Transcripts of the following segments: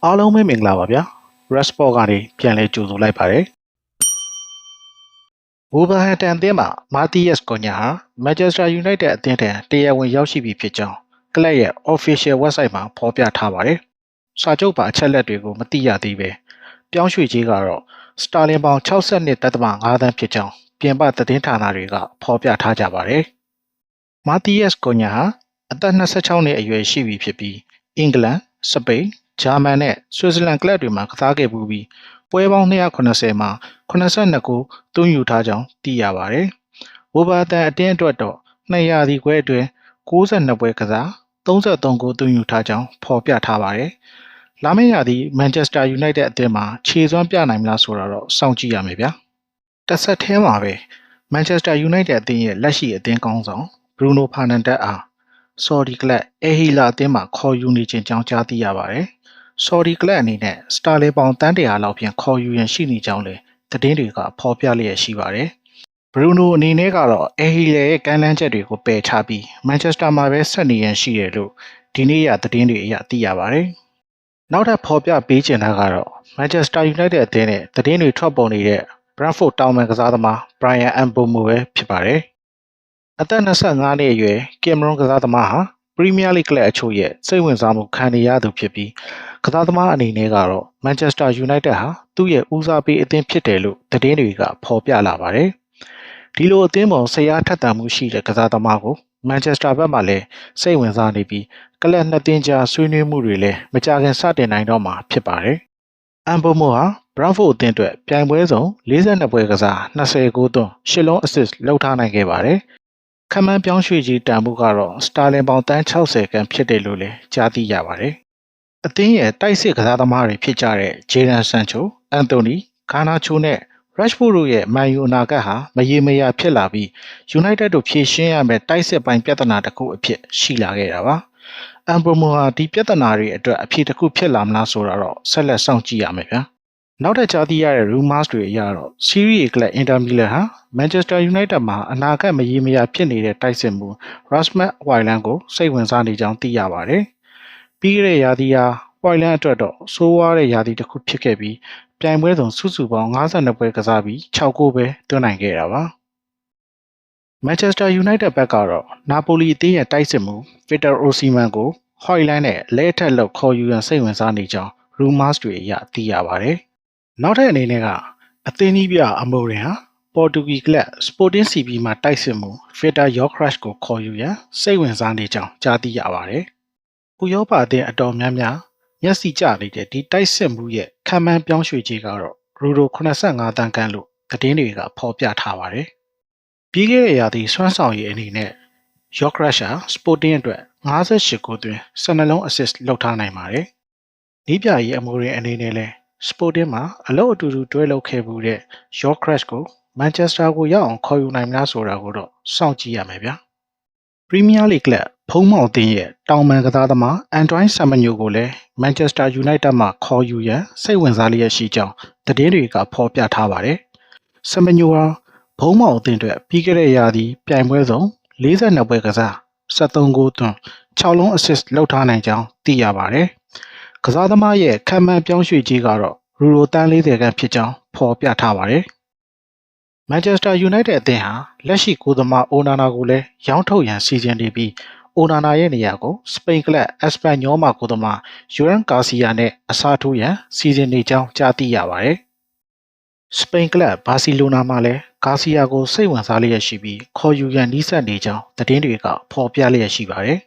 အားလုံးပဲမင်္ဂလာပါဗျာ Resport ကနေပြန်လဲကြိုဆိုလိုက်ပါတယ်ဝူဗာဟန်တန်အသင်းမှာမာတီယက်စ်ကိုညာဟာ Manchester United အသင်းထံတရားဝင်ရောက်ရှိပြီဖြစ်ကြောင်းကလပ်ရဲ့ Official Website မှာဖော်ပြထားပါတယ်စာချုပ်ပါအချက်လက်တွေကိုမသိရသေးပဲပြောင်းရွှေ့ခြင်းကတော့စတာလင်ပေါင်62.5 သန်းဖြစ်ကြောင်းပြင်ပသတင်းဌာနတွေကဖော်ပြထားကြပါတယ်မာတီယက်စ်ကိုညာဟာအသက်26နှစ်အရွယ်ရှိပြီဖြစ်ပြီးအင်္ဂလန်စပိန်ဂျာမန်နဲ့ဆွစ်ဇာလန်ကလပ်တွေမှာကစားခဲ့ပူးပြီးပွဲပေါင်း290မှာ82ကိုသွင်းယူထားကြောင်းသိရပါတယ်။ဝိုဘာတန်အတင်းအတွက်တော့200ရာသီခွဲအတွင်း62ပွဲကစား33ကိုသွင်းယူထားကြောင်းဖော်ပြထားပါတယ်။လာမယ့်ရာသီမန်ချက်စတာယူနိုက်တက်အသင်းမှာခြေစွမ်းပြနိုင်မလားဆိုတာတော့စောင့်ကြည့်ရမယ်ဗျာ။တစ်ဆက်တည်းမှာပဲမန်ချက်စတာယူနိုက်တက်အသင်းရဲ့လက်ရှိအသင်းကောင်းဆောင်ဘရူနိုဖာနန်ဒက်အားဆော်ဒီကလပ်အေဟီလာအသင်းမှာခေါ်ယူနေခြင်းကြောင်းကြားသိရပါတယ်။ဆော်ဒီကလပ်အနေနဲ့စတာလင်ပေါင်တန်း100လောက်ဖြင့်ခေါ်ယူရန်ရှိနေကြောင်းလည်းသတင်းတွေကဖော်ပြလျက်ရှိပါတယ်။ဘရူနိုအနေနဲ့ကတော့အေဟီလာရဲ့ကမ်းလှမ်းချက်တွေကိုပယ်ချပြီးမန်ချက်စတာမှာပဲဆက်နေရန်ရှိတယ်လို့ဒီနေ့ရသတင်းတွေအရသိရပါတယ်။နောက်ထပ်ဖော်ပြပေးချင်တာကတော့မန်ချက်စတာယူနိုက်တက်အသင်းနဲ့သတင်းတွေထွက်ပေါ်နေတဲ့ဘရန့်ဖို့တောင်မန်ကစားသမားဘရိုင်ယန်အမ်ဘိုမိုပဲဖြစ်ပါတယ်။အသက်25နှစ်အရွယ်ကင်မရွန်ကစားသမားဟာပရီးမီးယားလိဂ်ကလပ်အချို့ရဲ့စိတ်ဝင်စားမှုခံနေရသူဖြစ်ပြီးကစားသမားအနေနဲ့ကတော့မန်ချက်စတာယူနိုက်တက်ဟာသူ့ရဲ့ဦးစားပေးအသင်းဖြစ်တယ်လို့သတင်းတွေကဖော်ပြလာပါတယ်။ဒီလိုအသင်းပေါ်ဆရာထက်သန်မှုရှိတဲ့ကစားသမားကိုမန်ချက်စတာဘက်မှလည်းစိတ်ဝင်စားနေပြီးကလပ်နှစ်သင်းကြားဆွေးနွေးမှုတွေလည်းမကြာခင်စတင်နိုင်တော့မှာဖြစ်ပါတယ်။အမ်ဘိုမိုဟာဘရန့်ဖို့အသင်းအတွက်ပြိုင်ပွဲစုံ42ပွဲကစား20ဂိုးသွင်း10လုံး assist လုပ်ထားနိုင်ခဲ့ပါတယ်။ခန့်မှန်းပြောင်းရွှေ့ကြီးတန်မှုကတော့စတာလင်ပေါင်တန်း60ခန်းဖြစ်တယ်လို့လည်းကြားသိရပါတယ်။အသင်းရဲ့တိုက်စစ်ကစားသမားတွေဖြစ်ကြတဲ့ဂျေဒန်ဆန်ချိုအန်တိုနီဂါနာချိုနဲ့ရက်ရှ်ဖို့တို့ရဲ့မန်ယူအနာဂတ်ဟာမရေမရာဖြစ်လာပြီးယူနိုက်တက်တို့ဖြည့်ရှင်းရမယ့်တိုက်စစ်ပိုင်းပြဿနာတစ်ခုအဖြစ်ရှိလာခဲ့တာပါ။အမ်ဘိုမိုဟာဒီပြဿနာတွေအတွက်အဖြေတစ်ခုဖြစ်လာမလားဆိုတာတော့ဆက်လက်စောင့်ကြည့်ရမယ်ဗျာ။နောက်ထပ်ကြားသိရတဲ့ rumors တွေအရတော့စီးရီးကလပ်အင်တာမီလန်ဟာမန်ချက်စတာယူနိုက်တက်မှာအနာဂတ်မရေမရာဖြစ်နေတဲ့တိုက်စစ်မှုရက်စ်မတ်ဝိုင်လန်ကိုစိတ်ဝင်စားနေကြောင်းသိရပါတယ်။ပြီးခဲ့တဲ့ရာသီဟာဝိုင်လန်အတွက်တော့ဆိုးဝါးတဲ့ရာသီတစ်ခုဖြစ်ခဲ့ပြီးပြိုင်ပွဲစုံစုစုပေါင်း52ပွဲကစားပြီး6ဂိုးပဲသွင်းနိုင်ခဲ့တာပါ။မန်ချက်စတာယူနိုက်တက်ဘက်ကတော့နာပိုလီအသင်းရဲ့တိုက်စစ်မှုဗစ်တာအိုစီမန်ကိုဟွိုင်လန်နဲ့လဲထက်လောက်ခေါ်ယူရန်စိတ်ဝင်စားနေကြောင်း rumors တွေအရသိရပါတယ်။နောက်ထပ်အနေနဲ့ကအသင်းကြီးပြအမိုရင်ဟာပေါ်တူဂီကလပ်စပိုတင်းစီပီမှာတိုက်စစ်မှုဗစ်တာယော့ခရက်ကိုခေါ်ယူရန်စိတ်ဝင်စားနေကြောင်းကြားသိရပါတယ်။ဥရောပအသင်းအတော်များများမျက်စိကျနေတဲ့ဒီတိုက်စစ်မှုရဲ့ခံမှန်းပြောင်းရွှေ့ခြင်းကတော့ရူရို85တန်းခန့်လို့သတင်းတွေကဖော်ပြထားပါတယ်။ပြီးခဲ့တဲ့ရာသီစွမ်းဆောင်ရည်အနေနဲ့ယော့ခရက်ရှာစပိုတင်းအတွက်58ကိုသွင်း12လုံး assist လုပ်ထားနိုင်ပါတယ်။ဒီပြရေးအမိုရင်အနေနဲ့လည်းစပိုတင်းမှာအလုပ်အတူတူတွဲလုပ်ခဲ့မှုတဲ့ယော့ခရက်ကိုမန်ချက်စတာကိုရောက်အောင်ခေါ်ယူနိုင်မလားဆိုတာကိုတော့စောင့်ကြည့်ရမယ်ဗျာ။ပရီးမီးယားလိဂ်ကလပ်ဖုံးမောင်အသင်းရဲ့တောင်မန်ကစားသမားအန်ဒရိုင်းဆမ်မညိုကိုလည်းမန်ချက်စတာယူနိုက်တက်မှခေါ်ယူရန်စိတ်ဝင်စားလျက်ရှိကြောင်းသတင်းတွေကဖော်ပြထားပါတယ်။ဆမ်မညိုဟာဖုံးမောင်အသင်းအတွက်ပြီးခဲ့တဲ့ရာသီပြိုင်ပွဲစုံ42ပွဲကစား73ဂိုးသွင်း6လုံး assist လုပ်ထားနိုင်ကြောင်းသိရပါတယ်။ကစားသမားရဲ့ခံမှန်းပြောင်းရွှေ့ခြင်းကတော့ရူရိုတန်း40ခန်းဖြစ်ကြောင်းဖော်ပြထားပါတယ်။မန်ချက်စတာယူနိုက်တက်အသင်းဟာလက်ရှိကိုယ်သမားအိုနာနာကိုလည်းရောင်းထုတ်ရန်စီစဉ်နေပြီးအိုနာနာရဲ့နေရာကိုစပိန်ကလပ်အက်စပန်ညောမှာကိုယ်သမားယူရန်ကာစီယာနဲ့အစားထိုးရန်စီစဉ်နေကြောင်းကြားသိရပါတယ်။စပိန်ကလပ်ဘာစီလိုနာမှာလည်းကာစီယာကိုစိတ်ဝင်စားလျက်ရှိပြီးခေါ်ယူရန်နှီးစပ်နေကြောင်းသတင်းတွေကဖော်ပြလျက်ရှိပါတယ်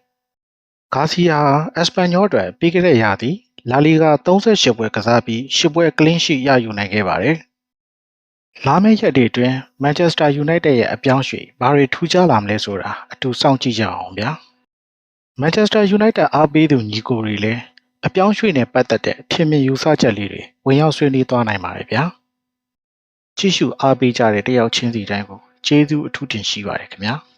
။ကာစီယာအက်စပန်ညောအတွက်ပြီးခဲ့တဲ့ရာသီလာလီဂါ38ပွဲကစားပြီး10ပွဲကလင်းရှိရယူနိုင်ခဲ့ပါတယ်။လာမယ့်ရက်တွေအတွင်းမန်ချက်စတာယူနိုက်တက်ရဲ့အပြောင်းရွှေ့ဘာတွေထူးခြားလာမလဲဆိုတာအတူစောင့်ကြည့်ကြအောင်ဗျာ။မန်ချက်စတာယူနိုက်တက်အားပေးသူညီကိုတွေလည်းအပြောင်းရွှေ့နဲ့ပတ်သက်တဲ့ထင်မြင်ယူဆချက်လေးတွေဝင်ရောက်ဆွေးနွေးသွားနိုင်ပါတယ်ဗျာ။ကြည့်ရှုအားပေးကြတဲ့တယောက်ချင်းစီတိုင်းကိုကျေးဇူးအထူးတင်ရှိပါတယ်ခင်ဗျာ။